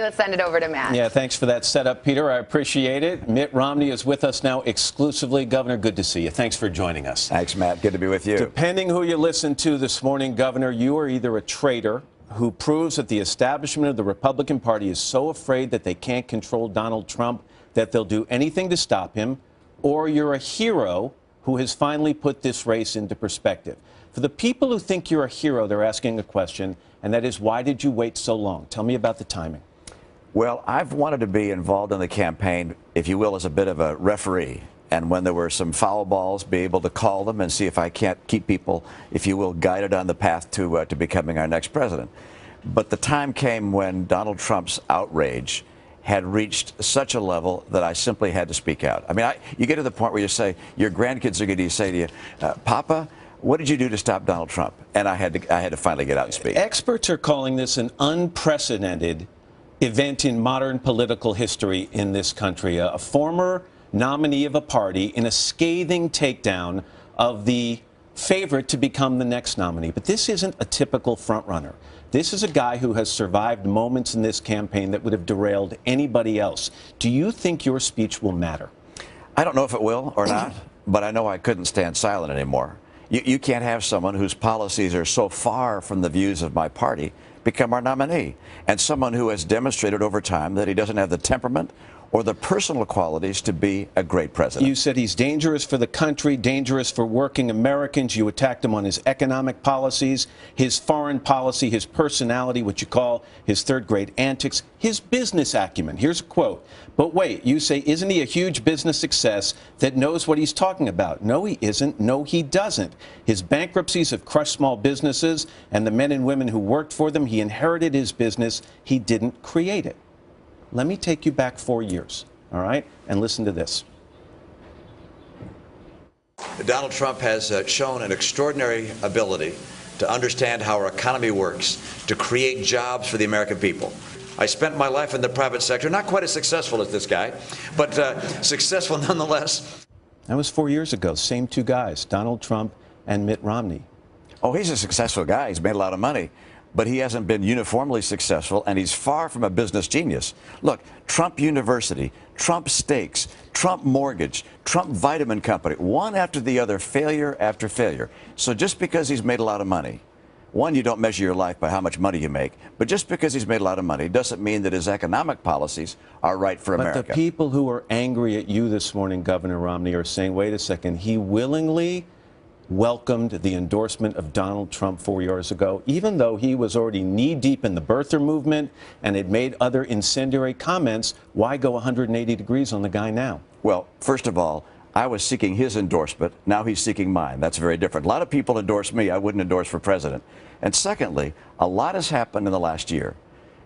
Let's send it over to Matt. Yeah, thanks for that setup, Peter. I appreciate it. Mitt Romney is with us now exclusively. Governor, good to see you. Thanks for joining us. Thanks, Matt. Good to be with you. Depending who you listen to this morning, Governor, you are either a traitor who proves that the establishment of the Republican Party is so afraid that they can't control Donald Trump that they'll do anything to stop him, or you're a hero who has finally put this race into perspective. For the people who think you're a hero, they're asking a question, and that is, why did you wait so long? Tell me about the timing. Well, I've wanted to be involved in the campaign, if you will, as a bit of a referee. And when there were some foul balls, be able to call them and see if I can't keep people, if you will, guided on the path to becoming our next president. But the time came when Donald Trump's outrage had reached such a level that I simply had to speak out. I mean, you get to the point where you say, your grandkids are going to say to you, Papa, what did you do to stop Donald Trump? And I had to finally get out and speak. Experts are calling this an unprecedented event in modern political history in this country. A former nominee of a party in a scathing takedown of the favorite to become the next nominee. But this isn't a typical frontrunner. This is a guy who has survived moments in this campaign that would have derailed anybody else. Do you think your speech will matter? I don't know if it will or not, but I know I couldn't stand silent anymore. You can't have someone whose policies are so far from the views of my party become our nominee, and someone who has demonstrated over time that he doesn't have the temperament or the personal qualities to be a great president. You said he's dangerous for the country, dangerous for working Americans. You attacked him on his economic policies, his foreign policy, his personality, what you call his third-grade antics, his business acumen. Here's a quote. But wait, you say, isn't he a huge business success that knows what he's talking about? No, he isn't. No, he doesn't. His bankruptcies have crushed small businesses and the men and women who worked for them. He inherited his business. He didn't create it. Let me take you back 4 years, all right? And listen to this. Donald Trump has shown an extraordinary ability to understand how our economy works, to create jobs for the American people. I spent my life in the private sector, not quite as successful as this guy, but successful nonetheless. That was 4 years ago. Same two guys, Donald Trump and Mitt Romney. Oh, he's a successful guy. He's made a lot of money. But he hasn't been uniformly successful, and he's far from a business genius. Look, Trump University, Trump Steaks, Trump Mortgage, Trump Vitamin Company, one after the other, failure after failure. So just because he's made a lot of money, one, you don't measure your life by how much money you make, but just because he's made a lot of money doesn't mean that his economic policies are right for America. But the people who are angry at you this morning, Governor Romney, are saying, wait a second, he willingly welcomed the endorsement of Donald Trump 4 years ago, even though he was already knee-deep in the birther movement and had made other incendiary comments. Why go 180 degrees on the guy now? Well, first of all, I was seeking his endorsement. Now he's seeking mine. That's very different. A lot of people endorse me. I wouldn't endorse for president. And secondly, a lot has happened in the last year.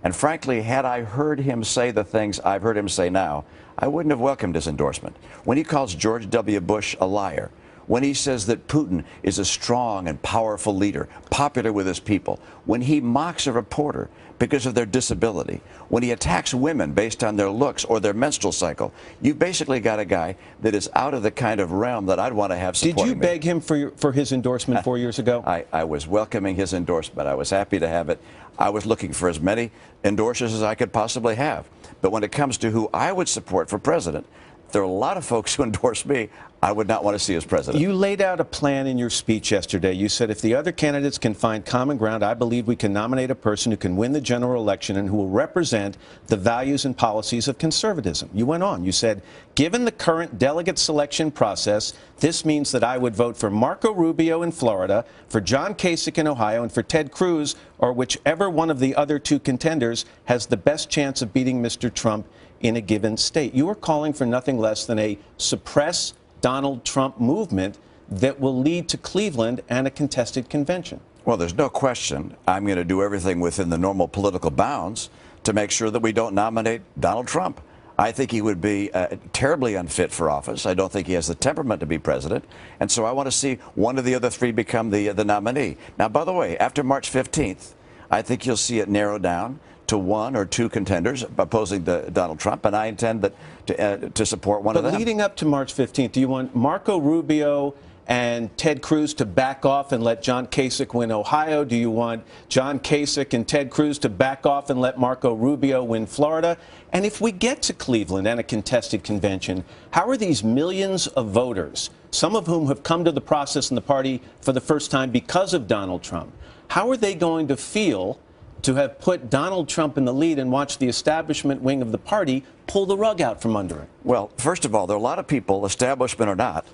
And frankly, had I heard him say the things I've heard him say now, I wouldn't have welcomed his endorsement. When he calls George W. Bush a liar, when he says that Putin is a strong and powerful leader, popular with his people, when he mocks a reporter because of their disability, when he attacks women based on their looks or their menstrual cycle, you basically got a guy that is out of the kind of realm that I'd want to have supporting me. Did you beg him for his endorsement 4 years ago? I was welcoming his endorsement. I was happy to have it. I was looking for as many endorsers as I could possibly have. But when it comes to who I would support for president, there are a lot of folks who endorse me I would not want to see as president. You laid out a plan in your speech yesterday. You said, if the other candidates can find common ground, I believe we can nominate a person who can win the general election and who will represent the values and policies of conservatism. You went on. You said, given the current delegate selection process, this means that I would vote for Marco Rubio in Florida, for John Kasich in Ohio, and for Ted Cruz, or whichever one of the other two contenders has the best chance of beating Mr. Trump in a given state. You are calling for nothing less than a suppress Donald Trump movement that will lead to Cleveland and a contested convention. Well, there's no question I'm going to do everything within the normal political bounds to make sure that we don't nominate Donald Trump. I think he would be terribly unfit for office. I don't think he has the temperament to be president. And so I want to see one of the other three become the nominee. Now, by the way, after March 15th, I think you'll see it narrow down to one or two contenders opposing Donald Trump, and I intend to support one of them. But leading up to March 15th, do you want Marco Rubio and Ted Cruz to back off and let John Kasich win Ohio? Do you want John Kasich and Ted Cruz to back off and let Marco Rubio win Florida? And if we get to Cleveland and a contested convention, how are these millions of voters, some of whom have come to the process in the party for the first time because of Donald Trump, how are they going to feel to have put Donald Trump in the lead and watch the establishment wing of the party pull the rug out from under it? Well, first of all, there are a lot of people, establishment or not,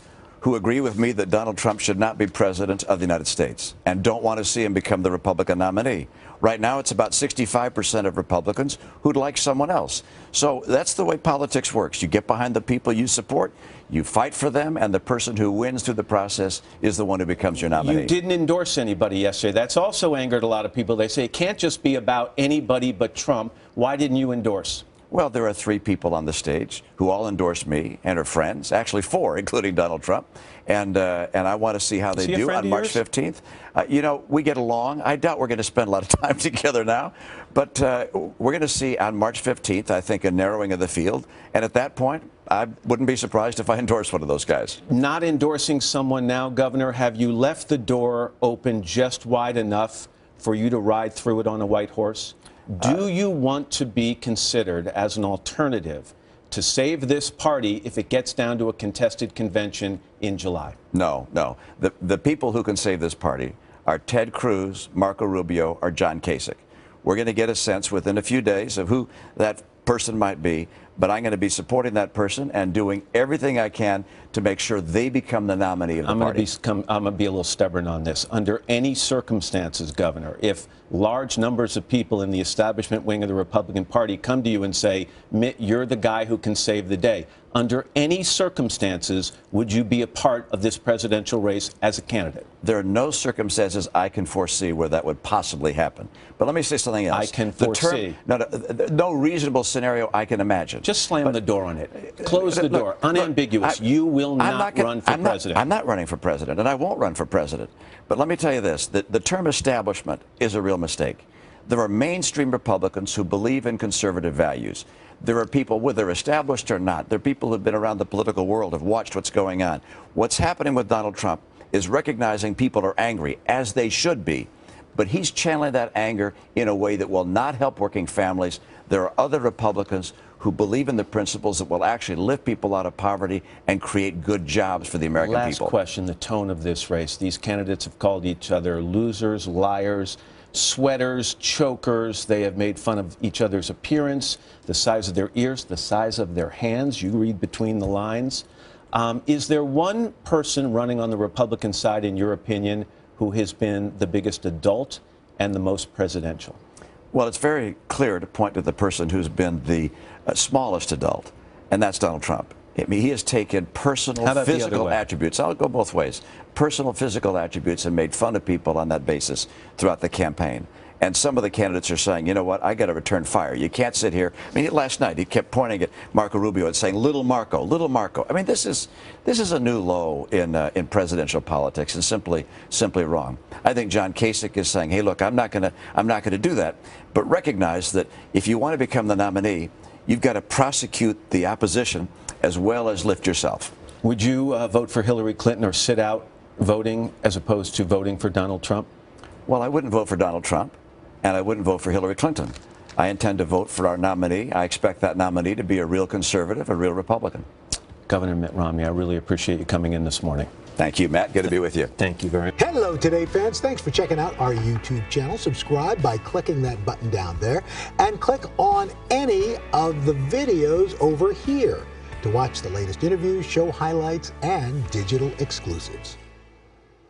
who agree with me that Donald Trump should not be president of the United States and don't want to see him become the Republican nominee. Right now, it's about 65% of Republicans who'd like someone else. So that's the way politics works. You get behind the people you support, you fight for them, and the person who wins through the process is the one who becomes your nominee. You didn't endorse anybody yesterday. That's also angered a lot of people. They say it can't just be about anybody but Trump. Why didn't you endorse? Well, there are 3 people on the stage who all endorsed me and are friends, actually 4, including Donald Trump. And I want to see how they do on March 15th. You know, we get along. I doubt we're going to spend a lot of time together now. But we're going to see on March 15th, I think, a narrowing of the field. And at that point, I wouldn't be surprised if I endorsed one of those guys. Not endorsing someone now, Governor, have you left the door open just wide enough for you to ride through it on a white horse? Do you want to be considered as an alternative to save this party if it gets down to a contested convention in July? No, no. The people who can save this party are Ted Cruz, Marco Rubio, or John Kasich. We're going to get a sense within a few days of who that person might be, but I'm going to be supporting that person and doing everything I can to make sure they become the nominee of the party. I'm going to be a little stubborn on this. Under any circumstances, Governor, if large numbers of people in the establishment wing of the Republican Party come to you and say, Mitt, you're the guy who can save the day, under any circumstances, would you be a part of this presidential race as a candidate? There are no circumstances I can foresee where that would possibly happen. But let me say something else. I can foresee. No reasonable scenario I can imagine. Just slam the door on it. Close the door. Unambiguous. You will not run for president. I'm not running for president, and I won't run for president. But let me tell you this. The term establishment is a real mistake. There are mainstream Republicans who believe in conservative values. There are people, whether they're established or not, there are people who've been around the political world, have watched what's going on. What's happening with Donald Trump is recognizing people are angry, as they should be. But he's channeling that anger in a way that will not help working families. There are other Republicans who believe in the principles that will actually lift people out of poverty and create good jobs for the American people. Last question, the tone of this race. These candidates have called each other losers, liars, sweaters, chokers. They have made fun of each other's appearance, the size of their ears, the size of their hands. You read between the lines. Is there one person running on the Republican side, in your opinion, who has been the biggest adult and the most presidential? Well, it's very clear to point to the person who's been the smallest adult, and that's Donald Trump. I mean, he has taken personal physical attributes. I'll go both ways. Personal physical attributes and made fun of people on that basis throughout the campaign. And some of the candidates are saying, you know what, I got to return fire. You can't sit here. I mean, last night he kept pointing at Marco Rubio and saying, little Marco, little Marco. I mean, this is a new low in presidential politics, and simply wrong. I think John Kasich is saying, hey, look, I'm not going to do that, but recognize that if you want to become the nominee, you've got to prosecute the opposition as well as lift yourself. Would you vote for Hillary Clinton or sit out voting as opposed to voting for Donald Trump? Well, I wouldn't vote for Donald Trump, and I wouldn't vote for Hillary Clinton. I intend to vote for our nominee. I expect that nominee to be a real conservative, a real Republican. Governor Mitt Romney, I really appreciate you coming in this morning. Thank you, Matt. Good to be with you. Thank you very much. Hello, Today fans. Thanks for checking out our YouTube channel. Subscribe by clicking that button down there and click on any of the videos over here to watch the latest interviews, show highlights, and digital exclusives.